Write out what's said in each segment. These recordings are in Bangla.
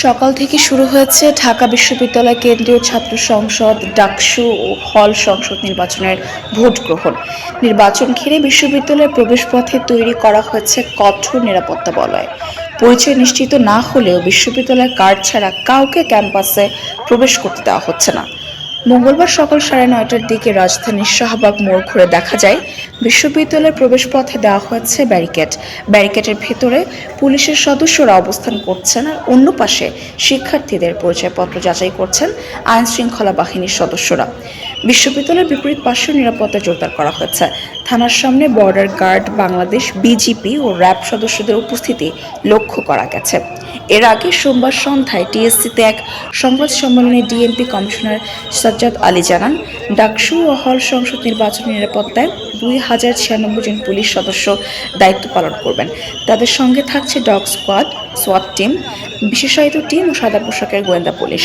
সকাল থেকে শুরু হয়েছে ঢাকা বিশ্ববিদ্যালয় কেন্দ্রীয় ছাত্র সংসদ, ডাকসু ও হল সংসদ নির্বাচনের ভোট গ্রহণ। নির্বাচন ঘিরে বিশ্ববিদ্যালয়ের প্রবেশপথে তৈরি করা হয়েছে কঠোর নিরাপত্তা বলয়। পরিচয় নিশ্চিত না হলেও বিশ্ববিদ্যালয়ের কার্ড ছাড়া কাউকে ক্যাম্পাসে প্রবেশ করতে দেওয়া হচ্ছে না। মঙ্গলবার সকাল 9:30টার দিকে রাজধানীর শাহবাগ মোড় ঘুরে দেখা যায় বিশ্ববিদ্যালয়ের প্রবেশপথে দেওয়া হয়েছে ব্যারিকেডের ভেতরে পুলিশের সদস্যরা অবস্থান করছেন, আর অন্য পাশে শিক্ষার্থীদের পরিচয়পত্র যাচাই করছেন আইন শৃঙ্খলা বাহিনীর সদস্যরা। বিশ্ববিদ্যালয়ের বিপরীত পাশেও নিরাপত্তা জোরদার করা হয়েছে। থানার সামনে বর্ডার গার্ড, বাংলাদেশ বিজিপি ও র্যাব সদস্যদের উপস্থিতি লক্ষ্য করা গেছে। এর আগে সোমবার সন্ধ্যায় টিএসসিতে এক সংবাদ সম্মেলনে ডিএমপি কমিশনার সাজ্জাদ আলী জানান, ডাকসু ও হল সংসদ নির্বাচনী নিরাপত্তায় 2096 জন পুলিশ সদস্য দায়িত্ব পালন করবেন। তাদের সঙ্গে থাকছে ডগ স্কোয়াড, সোয়াট টিম, বিশেষায়িত টিম ও সাদা পোশাকের গোয়েন্দা পুলিশ।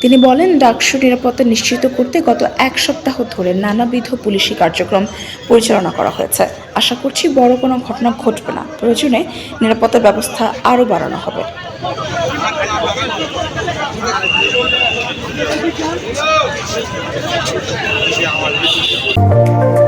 তিনি বলেন, ডাকসু নিরাপত্তা নিশ্চিত করতে গত এক সপ্তাহ ধরে নানাবিধ পুলিশি কার্যক্রম পরিচালনা করা হয়েছে। আশা করছি বড় কোনো ঘটনা ঘটবে না। প্রয়োজনে নিরাপত্তা ব্যবস্থা আরও বাড়ানো হবে। আমাদের